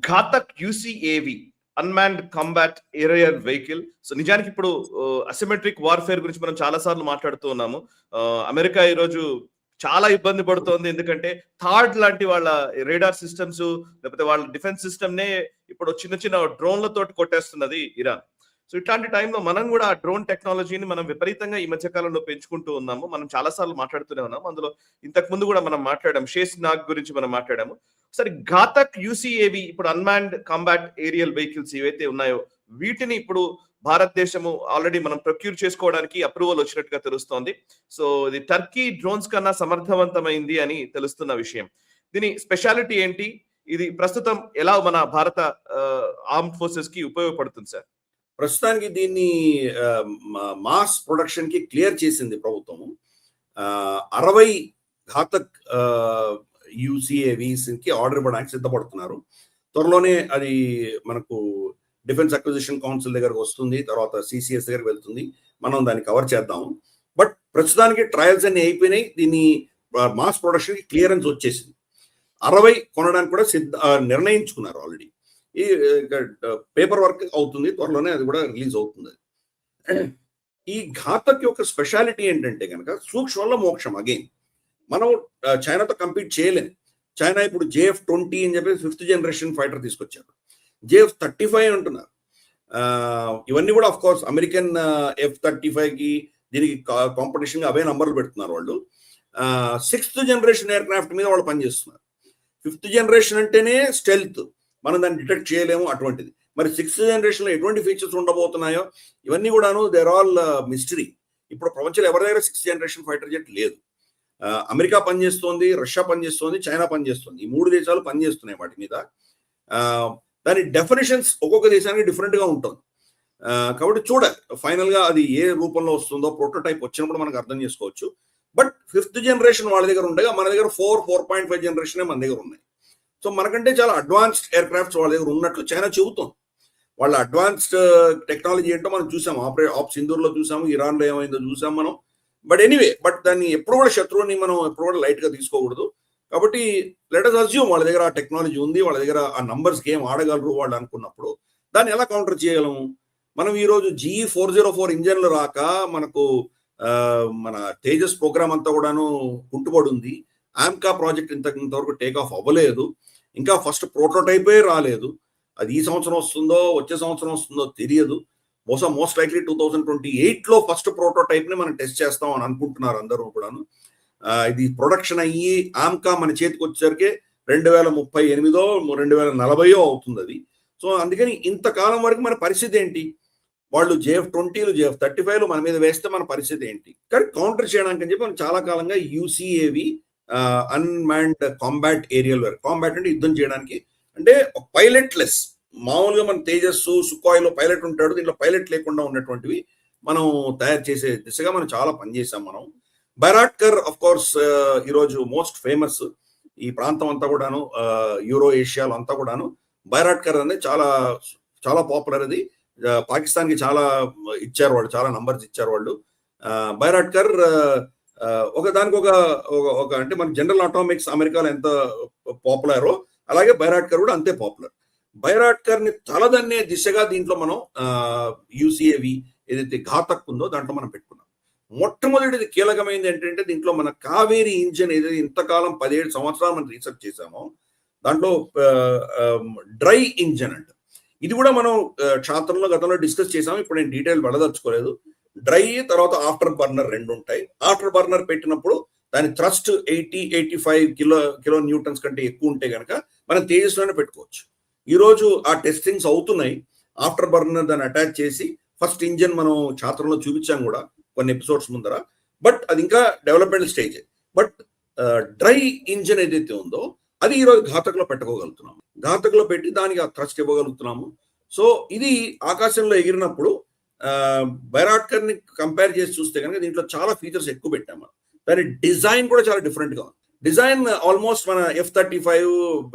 Ghatak UCAV unmanned combat aerial vehicle. So నిజానికి ఇప్పుడు asymmetric warfare గురించి మనం చాలా సార్లు మాట్లాడుతూ ఉన్నాము. అమెరికా ఈరోజు చాలా ఇబ్బంది పడుతోంది. ఎందుకంటే థాడ్ లాంటి వాళ్ళ రేడార్ సిస్టమ్స్, లేకపోతే వాళ్ళ డిఫెన్స్ సిస్టమ్ నే ఇప్పుడు చిన్న చిన్న డ్రోన్లతోటి కొట్టేస్తున్నది ఇరాన్. సో ఇట్లాంటి టైంలో మనం కూడా ఆ డ్రోన్ టెక్నాలజీని మనం విపరీతంగా ఈ మధ్య కాలంలో పెంచుకుంటూ ఉన్నాము. మనం చాలా సార్లు మాట్లాడుతూనే ఉన్నాము. అందులో ఇంతకు ముందు కూడా మనం మాట్లాడాము, షేస్ నాగ్ గురించి మనం మాట్లాడాము. సరే, ఘాతక్ యూసీఏవి ఇప్పుడు అన్మాన్డ్ కాంబాట్ ఏరియల్ వెహికల్స్ ఏవైతే ఉన్నాయో వీటిని ఇప్పుడు భారతదేశము ఆల్రెడీ మనం ప్రొక్యూర్ చేసుకోవడానికి అప్రూవల్ వచ్చినట్టుగా తెలుస్తోంది. సో ఇది టర్కీ డ్రోన్స్ కన్నా సమర్థవంతమైంది అని తెలుస్తున్న విషయం. దీని స్పెషాలిటీ ఏంటి? ఇది ప్రస్తుతం ఎలా మన భారత ఆర్మ్డ్ ఫోర్సెస్ కి ఉపయోగపడుతుంది సార్? ప్రస్తుతానికి దీన్ని మాస్ ప్రొడక్షన్ కి క్లియర్ చేసింది ప్రభుత్వం. 60 ఘాతక్ యూసీఏవీస్ కి ఆర్డర్ ఇవ్వడానికి సిద్ధపడుతున్నారు. త్వరలోనే అది మనకు డిఫెన్స్ అక్విజిషన్ కౌన్సిల్ దగ్గరకు వస్తుంది, తర్వాత సిసిఎస్ దగ్గరకు వెళ్తుంది. మనం దాన్ని కవర్ చేద్దాము. బట్ ప్రస్తుతానికి ట్రయల్స్ అన్ని అయిపోయినాయి. దీన్ని మాస్ ప్రొడక్షన్ కి క్లియరెన్స్ వచ్చేసింది. 60 కొనడానికి కూడా నిర్ణయించుకున్నారు ఆల్రెడీ. ఈ పేపర్ వర్క్ అవుతుంది, త్వరలోనే అది కూడా రిలీజ్ అవుతుంది. ఈ ఘాతక్ యొక్క స్పెషాలిటీ ఏంటంటే కనుక సూక్ష్మంలో మోక్షం. అగైన్ మనం చైనాతో కంపీట్ చేయలేం. చైనా ఇప్పుడు JF-20 అని చెప్పి 5th జనరేషన్ ఫైటర్ తీసుకొచ్చారు. JF-35 అంటున్నారు. ఇవన్నీ కూడా ఆఫ్ కోర్స్ అమెరికన్ F-35కి దీనికి కాంపిటీషన్ అవే నంబర్లు పెడుతున్నారు వాళ్ళు. 6th జనరేషన్ ఎయిర్ క్రాఫ్ట్ మీద వాళ్ళు పనిచేస్తున్నారు. 5th జనరేషన్ అంటేనే స్టెల్త్, మనం దాన్ని డిటెక్ట్ చేయలేము అటువంటిది. మరి 6th జనరేషన్ లో ఎటువంటి ఫీచర్స్ ఉండబోతున్నాయో ఇవన్నీ కూడాను దేర్ ఆల్ మిస్టరీ. ఇప్పుడు ప్రపంచంలో ఎవరి దగ్గర 6th జనరేషన్ ఫైటర్ జెట్ లేదు. అమెరికా పనిచేస్తోంది, రష్యా పనిచేస్తోంది, చైనా పనిచేస్తుంది. ఈ 3 దేశాలు పనిచేస్తున్నాయి వాటి మీద. దాని డెఫినేషన్స్ ఒక్కొక్క దేశానికి డిఫరెంట్ గా ఉంటుంది. కాబట్టి చూడాలి ఫైనల్ గా అది ఏ రూపంలో వస్తుందో. ప్రోటోటైప్ వచ్చినప్పుడు మనకు అర్థం చేసుకోవచ్చు. బట్ 5th జనరేషన్ వాళ్ళ దగ్గర ఉండగా మన దగ్గర 4.5 జనరేషన్ మన దగ్గర ఉన్నాయి. సో మనకంటే చాలా అడ్వాన్స్డ్ ఎయిర్ క్రాఫ్ట్స్ వాళ్ళ దగ్గర ఉన్నట్లు చైనా చెబుతోంది. వాళ్ళ అడ్వాన్స్డ్ టెక్నాలజీ ఏంటో మనం చూసాము, ఆప్ సింధూర్లో చూసాము, ఇరాన్లో ఏమైందో చూసాం మనం. బట్ ఎనీవే, బట్ దాన్ని ఎప్పుడు కూడా శత్రువుని మనం ఎప్పుడు కూడా లైట్ గా తీసుకోకూడదు. కాబట్టి లెట్ us అస్యూమ్ వాళ్ళ దగ్గర ఆ టెక్నాలజీ ఉంది, వాళ్ళ దగ్గర ఆ నంబర్స్ గేమ్ ఆడగలరు వాళ్ళు అనుకున్నప్పుడు దాన్ని ఎలా కౌంటర్ చేయగలము? మనం ఈరోజు GE-404 ఇంజన్లు రాక మనకు మన తేజస్ ప్రోగ్రామ్ అంతా కూడాను కుంటుపడి ఉంది. ఆమ్కా ప్రాజెక్ట్ ఇంతవరకు టేక్ ఆఫ్ అవ్వలేదు. ఇంకా ఫస్ట్ ప్రోటోటైపే రాలేదు. అది ఈ సంవత్సరం వస్తుందో వచ్చే సంవత్సరం వస్తుందో తెలియదు. బహుశా మోస్ట్ లైక్లీ 2028లో ఫస్ట్ ప్రోటోటైప్ ని మనం టెస్ట్ చేస్తాం అని అనుకుంటున్నారు అందరూ కూడాను. ఇది ప్రొడక్షన్ అయ్యి ఆమ్కా మన చేతికి వచ్చేసరికి 2038 2040 అవుతుంది అది. సో అందుకని ఇంతకాలం వరకు మన పరిస్థితి ఏంటి? వాళ్ళు JF-20లు JF-35లు మన మీద వేస్తే మన పరిస్థితి ఏంటి? కానీ కౌంటర్ చేయడానికి అని చెప్పి మనం చాలా కాలంగా UCAV unmanned combat aerial ware. Combat అంటే యుద్ధం చేయడానికి, అంటే పైలట్ లెస్. మామూలుగా మన తేజస్ సుఖాయిలో పైలట్ ఉంటాడు, దీంట్లో పైలట్ లేకుండా ఉన్నటువంటివి మనం తయారు చేసే దిశగా మనం చాలా పనిచేసాం మనం. బైరాట్కర్ ఆఫ్ కోర్స్ ఈరోజు మోస్ట్ ఫేమస్ ఈ ప్రాంతం అంతా కూడాను, యూరో ఏషియాలో అంతా కూడాను బైరాట్కర్ అనేది చాలా చాలా పాపులర్. అది పాకిస్తాన్ కి చాలా ఇచ్చారు వాళ్ళు, చాలా నంబర్స్ ఇచ్చారు వాళ్ళు. బైరాట్కర్ దానికి ఒక అంటే మన జనరల్ అటామిక్స్ అమెరికాలో ఎంత పాపులరో అలాగే బైరాట్కర్ కూడా అంతే పాపులర్. బైరాట్కర్ ని తలదన్నే దిశగా దీంట్లో మనం యూసీఏవి ఏదైతే ఘాతక్ ఉందో దాంట్లో మనం పెట్టుకున్నాం. మొట్టమొదటిది కీలకమైనది ఏంటంటే దీంట్లో మన కావేరీ ఇంజన్ ఏదైతే ఇంతకాలం 17 సంవత్సరాలు మనం రీసెర్చ్ చేసామో దాంట్లో డ్రై ఇంజన్ అంట. ఇది కూడా మనం క్షాత్రంలో గతంలో డిస్కస్ చేసాము. ఇప్పుడు నేను డీటెయిల్ వెళ్ళదలుచుకోలేదు. డ్రై తర్వాత ఆఫ్టర్ బర్నర్ 2 ఉంటాయి. ఆఫ్టర్ బర్నర్ పెట్టినప్పుడు దాని థ్రస్ట్ 80-85 కిలో న్యూటన్స్ కంటే ఎక్కువ ఉంటే కనుక మనం తేజస్లోనే పెట్టుకోవచ్చు. ఈ రోజు ఆ టెస్టింగ్స్ అవుతున్నాయి. ఆఫ్టర్ బర్నర్ దాన్ని అటాచ్ చేసి ఫస్ట్ ఇంజన్ మనం ఛాత్రంలో చూపించాం కూడా కొన్ని ఎపిసోడ్స్ ముందర. బట్ అది ఇంకా development stage. But dry engine ఏదైతే ఉందో అది ఈరోజు ఘాతక్లో పెట్టుకోగలుగుతున్నాము. ఘాతక్లో పెట్టి దానికి ఆ థ్రస్ట్ ఇవ్వగలుగుతున్నాము. సో ఇది ఆకాశంలో ఎగిరినప్పుడు బైరాట్కర్ ని కంపేర్ చేసి చూస్తే కనుక దీంట్లో చాలా ఫీచర్స్ ఎక్కువ పెట్టాము. దాని డిజైన్ కూడా చాలా డిఫరెంట్ గా ఉంది. డిజైన్ ఆల్మోస్ట్ మన F-35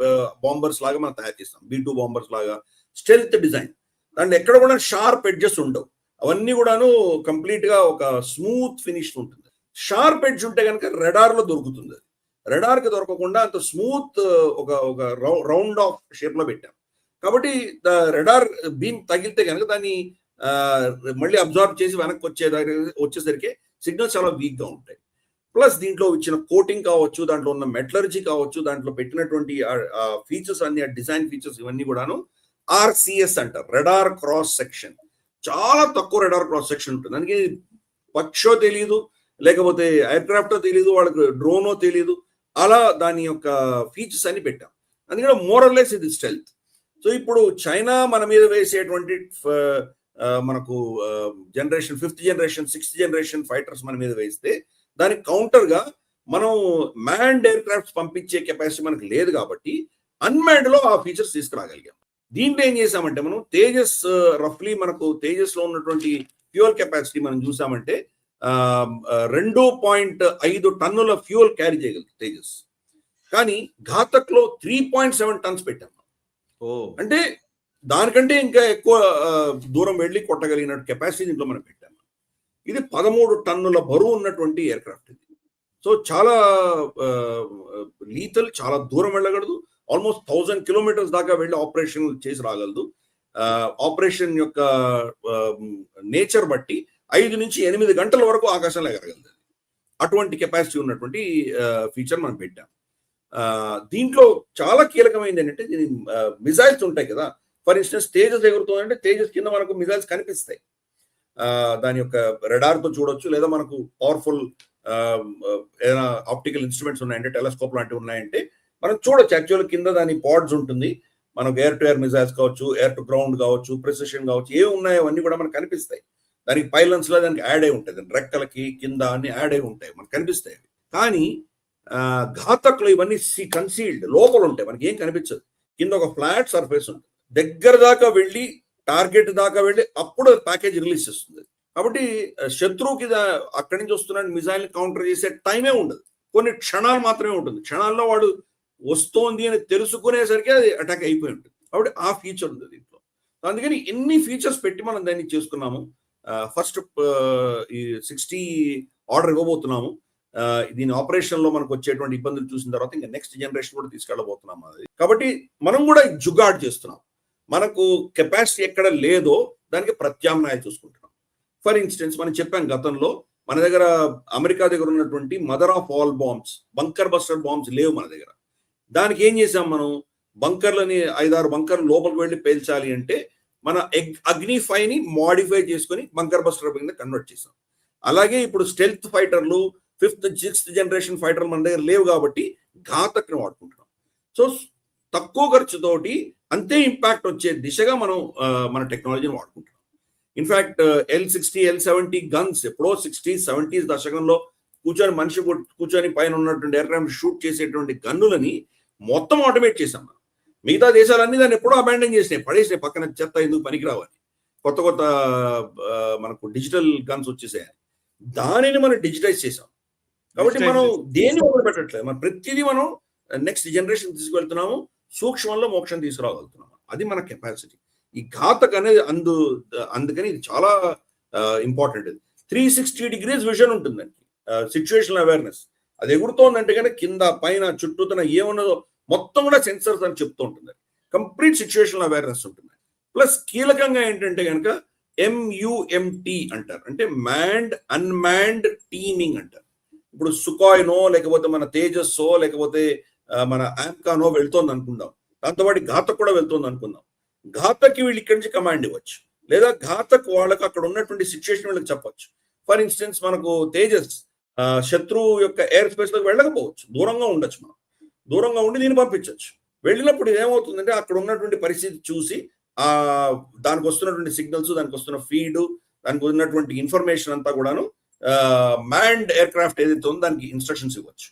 బాంబర్స్ లాగా మనం తయారు చేస్తాం, B-2 బాంబర్స్ లాగా స్టెల్త్ డిజైన్. దాంట్లో ఎక్కడ కూడా షార్ప్ ఎడ్జెస్ ఉండవు. అవన్నీ కూడాను కంప్లీట్ గా ఒక స్మూత్ ఫినిష్ ఉంటుంది. షార్ప్ ఎడ్జ్ ఉంటే కనుక రెడార్ లో దొరుకుతుంది. రెడార్ కి దొరకకుండా అంత స్మూత్ ఒక రౌండ్ ఆఫ్ షేప్ లో పెట్టాం. కాబట్టి రెడార్ బీమ్ తగిలితే కనుక దాన్ని మళ్ళీ అబ్జార్బ్ చేసి వెనక్కి వచ్చేసరికి సిగ్నల్స్ చాలా వీక్గా ఉంటాయి. ప్లస్ దీంట్లో ఇచ్చిన కోటింగ్ కావచ్చు, దాంట్లో ఉన్న మెటలర్జీ కావచ్చు, దాంట్లో పెట్టినటువంటి ఫీచర్స్ అన్ని డిజైన్ ఫీచర్స్ ఇవన్నీ కూడాను RCS అంటారు, రెడార్ క్రాస్ సెక్షన్. చాలా తక్కువ రెడార్ క్రాస్ సెక్షన్ ఉంటుంది. అందుకే పక్షో తెలియదు, లేకపోతే ఎయిర్ క్రాఫ్టో తెలియదు, వాళ్ళకి డ్రోనో తెలియదు, అలా దాని యొక్క ఫీచర్స్ అన్ని పెట్టాం. అందుకని మోరల్లెస్ ఇది స్టెల్త్. సో ఇప్పుడు చైనా మన మీద వేసేటువంటి మనకు generation 5th generation 6th generation fighters మన మీద వేస్తే దానికి కౌంటర్ గా మనం మ్యాన్డ్ ఎయిర్ క్రాఫ్ట్స్ పంపించే కెపాసిటీ మనకు లేదు కాబట్టి అన్మాన్డ్ లో ఆ ఫీచర్స్ తీసుకురాగలిగాం. దీంట్లో ఏం చేసామంటే మనం తేజస్ రఫ్లీ మనకు తేజస్ లో ఉన్నటువంటి ఫ్యూయల్ కెపాసిటీ మనం చూసామంటే 2.5 టన్నుల ఫ్యూయల్ క్యారీ చేయగలదు తేజస్. కానీ ఘాతక్ లో 3.7 టన్స్ పెట్టాం. అంటే దానికంటే ఇంకా ఎక్కువ దూరం వెళ్ళి కొట్టగలిగిన కెపాసిటీ దీంట్లో మనం పెట్టాము. ఇది 13 టన్నుల బరువు ఉన్నటువంటి ఎయిర్ క్రాఫ్ట్ ఇది. సో చాలా లీతల్, చాలా దూరం వెళ్ళగలదు. ఆల్మోస్ట్ 1000 కిలోమీటర్స్ దాకా వెళ్ళి ఆపరేషన్ చేసి రాగలదు. ఆపరేషన్ యొక్క నేచర్ బట్టి 5 నుంచి 8 గంటల వరకు ఆకాశంలో ఎగరగలదు. అటువంటి కెపాసిటీ ఉన్నటువంటి ఫీచర్ మనం పెట్టాం. దీంట్లో చాలా కీలకమైనది ఏంటంటే దీని మిజైల్స్ ఉంటాయి కదా. ఫర్ ఇన్స్టెన్స్ తేజస్ ఎగురుతుందంటే తేజస్ కింద మనకు మిజైల్స్ కనిపిస్తాయి. దాని యొక్క రెడార్తో చూడొచ్చు, లేదా మనకు పవర్ఫుల్ ఏదైనా ఆప్టికల్ ఇన్స్ట్రుమెంట్స్ ఉన్నాయంటే, టెలిస్కోప్ లాంటివి ఉన్నాయంటే మనం చూడొచ్చు. యాక్చువల్ కింద దాని పాడ్స్ ఉంటుంది. మనకు ఎయిర్ టు ఎయిర్ మిజైల్స్ కావచ్చు, ఎయిర్ టు గ్రౌండ్ కావచ్చు, ప్రెసిషన్ కావచ్చు, ఏమి ఉన్నాయో అన్నీ కూడా మనకు కనిపిస్తాయి. దానికి పైలన్స్ లో దానికి యాడ్ అయి ఉంటుంది, రెక్కలకి కింద అన్ని యాడ్ అయి ఉంటాయి, మనకు కనిపిస్తాయి. కానీ ఘాతక్లో ఇవన్నీ కన్సీల్డ్ లోపల ఉంటాయి, మనకి ఏం కనిపించదు. కింద ఒక ఫ్లాట్ సర్ఫేస్ ఉంటుంది. దగ్గర దాకా వెళ్ళి టార్గెట్ దాకా వెళ్ళి అప్పుడు ప్యాకేజ్ రిలీజ్ చేస్తుంది. కాబట్టి శత్రువుకి అక్కడి నుంచి వస్తున్న మిజైల్ కౌంటర్ చేసే టైమే ఉండదు, కొన్ని క్షణాలు మాత్రమే ఉంటుంది. క్షణాల్లో వాడు వస్తోంది అని తెలుసుకునేసరికి అది అటాక్ అయిపోయి ఉంటుంది. కాబట్టి ఆ ఫీచర్ ఉంది దీంట్లో. అందుకని ఎన్ని ఫీచర్స్ పెట్టి మనం దాన్ని చేసుకున్నాము. ఫస్ట్ ఈ 60 ఆర్డర్ ఇవ్వబోతున్నాము. దీని ఆపరేషన్ లో మనకు వచ్చేటువంటి ఇబ్బందులు చూసిన తర్వాత ఇంకా నెక్స్ట్ జనరేషన్ కూడా తీసుకెళ్ళబోతున్నాం. అది కాబట్టి మనం కూడా జుగాడ్ చేస్తున్నాం. మనకు కెపాసిటీ ఎక్కడ లేదో దానికి ప్రత్యామ్నాయాలు చూసుకుంటున్నాం. ఫర్ ఇన్స్టెన్స్ మనం చెప్పాం గతంలో మన దగ్గర అమెరికా దగ్గర ఉన్నటువంటి mother of all bombs, bunker buster bombs లేవు మన దగ్గర. దానికి ఏం చేసాం మనం, బంకర్లని 5-6 బంకర్లు లోపలికి వెళ్ళి పేల్చాలి అంటే మన అగ్నిఫైని మోడిఫై చేసుకుని బంకర్ బస్టర్ కింద కన్వర్ట్ చేసాం. అలాగే ఇప్పుడు స్టెల్త్ ఫైటర్లు 5th 6th జనరేషన్ ఫైటర్లు మన దగ్గర లేవు కాబట్టి ఘాతక్ని వాడుకుంటున్నాం. సో తక్కువ ఖర్చుతోటి అంతే ఇంపాక్ట్ వచ్చే దిశగా మనం మన టెక్నాలజీని వాడుకుంటున్నాం. ఇన్ఫాక్ట్ L60 L70 గన్స్ ఎప్పుడో 60s 70s దశకంలో మనిషి కూర్చొని పైన ఉన్నటువంటి ఎయిర్క్రాఫ్ట్ షూట్ చేసేటువంటి గన్నులని మొత్తం ఆటోమేట్ చేసాం మనం. మిగతా దేశాలన్నీ దాన్ని ఎప్పుడో అబాండన్ చేసినాయి, పడేసినాయి పక్కన, చెత్త ఎందుకు పనికిరావని. కొత్త కొత్త మనకు డిజిటల్ గన్స్ వచ్చేసాయని దానిని మనం డిజిటైజ్ చేసాం. కాబట్టి మనం దేన్ని మొదలు పెట్టట్లేదు, మనం ప్రతిదీ మనం నెక్స్ట్ జనరేషన్ తీసుకువెళ్తున్నాము, సూక్ష్మంలో మోక్షం తీసుకురాగలుగుతున్నాము. అది మన కెపాసిటీ. ఈ ఘాతక్ అనేది అందుకని ఇది చాలా ఇంపార్టెంట్. 360 degrees విజన్ ఉంటుందండి, సిచ్యువేషనల్ అవేర్నెస్. అది ఎగురుతోందంటే కనుక కింద పైన చుట్టూతన ఏమున్నదో మొత్తం కూడా సెన్సర్స్ అని చెప్తూ ఉంటుంది. కంప్లీట్ సిచ్యువేషనల్ అవేర్నెస్ ఉంటుంది. ప్లస్ కీలకంగా ఏంటంటే కనుక MUMT అంటారు, అంటే మ్యాన్డ్ అన్మాన్డ్ టీమింగ్ అంటారు. ఇప్పుడు సుకాయ్నో లేకపోతే మన తేజస్సో లేకపోతే మన ఆంకానో వెళ్తోంది అనుకుందాం, దాంతోపాటు ఘాతక్ కూడా వెళ్తోంది అనుకుందాం. ఘాతక్కి వీళ్ళు ఇక్కడి నుంచి కమాండ్ ఇవ్వచ్చు, లేదా ఘాతక్ వాళ్ళకి అక్కడ ఉన్నటువంటి సిచ్యువేషన్ వీళ్ళకి చెప్పొచ్చు. ఫర్ ఇన్స్టెన్స్ మనకు తేజస్ శత్రువు యొక్క ఎయిర్ స్పేస్ లోకి వెళ్ళకపోవచ్చు, దూరంగా ఉండొచ్చు. మనం దూరంగా ఉండి దీన్ని పంపించవచ్చు. వెళ్ళినప్పుడు ఏమవుతుందంటే అక్కడ ఉన్నటువంటి పరిస్థితి చూసి దానికి వస్తున్నటువంటి సిగ్నల్స్, దానికి వస్తున్న ఫీడ్, దానికి ఉన్నటువంటి ఇన్ఫర్మేషన్ అంతా కూడాను మ్యాన్డ్ ఎయిర్ క్రాఫ్ట్ ఏదైతే ఉందో దానికి ఇన్స్ట్రక్షన్స్ ఇవ్వచ్చు.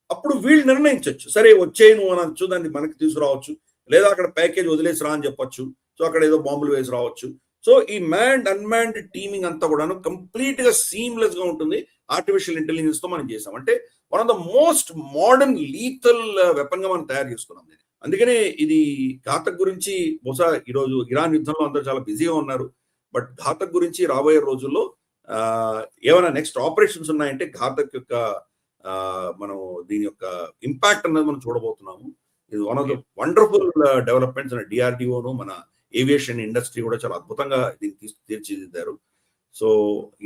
అప్పుడు వీళ్ళు నిర్ణయించవచ్చు, సరే వచ్చేయి నువ్వు అనొచ్చు, దాన్ని మనకి తీసుకురావచ్చు, లేదా అక్కడ ప్యాకేజ్ వదిలేసి రా అని చెప్పొచ్చు. సో అక్కడ ఏదో బాంబులు వేసి రావచ్చు. సో ఈ మ్యాన్డ్ అన్మాన్డ్ టీమింగ్ అంతా కూడాను కంప్లీట్ గా సీమ్లెస్ గా ఉంటుంది. ఆర్టిఫిషియల్ ఇంటెలిజెన్స్ తో మనం చేసాం. అంటే one of the most modern lethal weapon గా మనం తయారు చేసుకున్నాం. అందుకనే ఇది ఘాతక్ గురించి బహుశా ఈరోజు ఇరాన్ యుద్ధంలో అందరూ చాలా బిజీగా ఉన్నారు. బట్ ఘాతక్ గురించి రాబోయే రోజుల్లో ఏమైనా నెక్స్ట్ ఆపరేషన్స్ ఉన్నాయంటే ఘాతక్ యొక్క మనం దీని యొక్క ఇంపాక్ట్ అన్నది మనం చూడబోతున్నాము. ఇది one of the wonderful developments. డిఆర్డిఓను మన ఏవియేషన్ ఇండస్ట్రీ కూడా చాలా అద్భుతంగా దీన్ని తీర్చిదిద్దారు. సో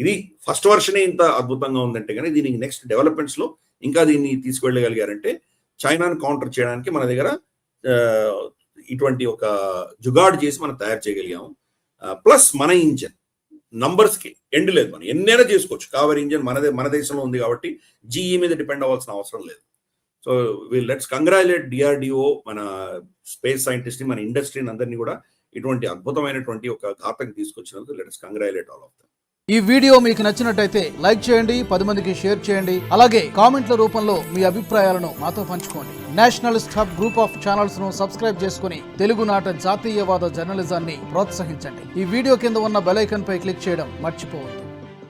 ఇది ఫస్ట్ వర్షనే ఇంత అద్భుతంగా ఉందంటే కానీ దీనికి నెక్స్ట్ డెవలప్మెంట్స్ లో ఇంకా దీన్ని తీసుకువెళ్ళగలిగారంటే చైనాను కౌంటర్ చేయడానికి మన దగ్గర ఇటువంటి ఒక జుగాడ్ చేసి మనం తయారు చేయగలిగాము. ప్లస్ మన ఇంజన్ నంబర్స్ కి ఎండ్ లేదు, మనం ఎన్నైనా చేసుకోవచ్చు. కావేరీ ఇంజన్ మన దేశంలో ఉంది కాబట్టి జీఈ మీద డిపెండ్ అవ్వాల్సిన అవసరం లేదు. సో లెట్స్ కంగ్రాచులేట్ డిఆర్డిఓ, మన స్పేస్ సైంటిస్ట్ ని, మన ఇండస్ట్రీని అందరినీ కూడా ఇటువంటి అద్భుతమైనటువంటి ఒక ఘాతకు తీసుకొచ్చినందుకు let's congratulate all of them. ఈ వీడియో మీకు నచ్చినట్టయితే లైక్ చేయండి, 10 మందికి షేర్ చేయండి. అలాగే కామెంట్ల రూపంలో మీ అభిప్రాయాలను మాతో పంచుకోండి. Nationalist hub group of channels ను సబ్స్క్రైబ్ చేసుకుని తెలుగునాట జాతీయవాద జర్నలిజాన్ని ప్రోత్సహించండి. ఈ వీడియో కింద ఉన్న బెల్ ఐకాన్ పై క్లిక్ చేయడం మర్చిపోవద్దు.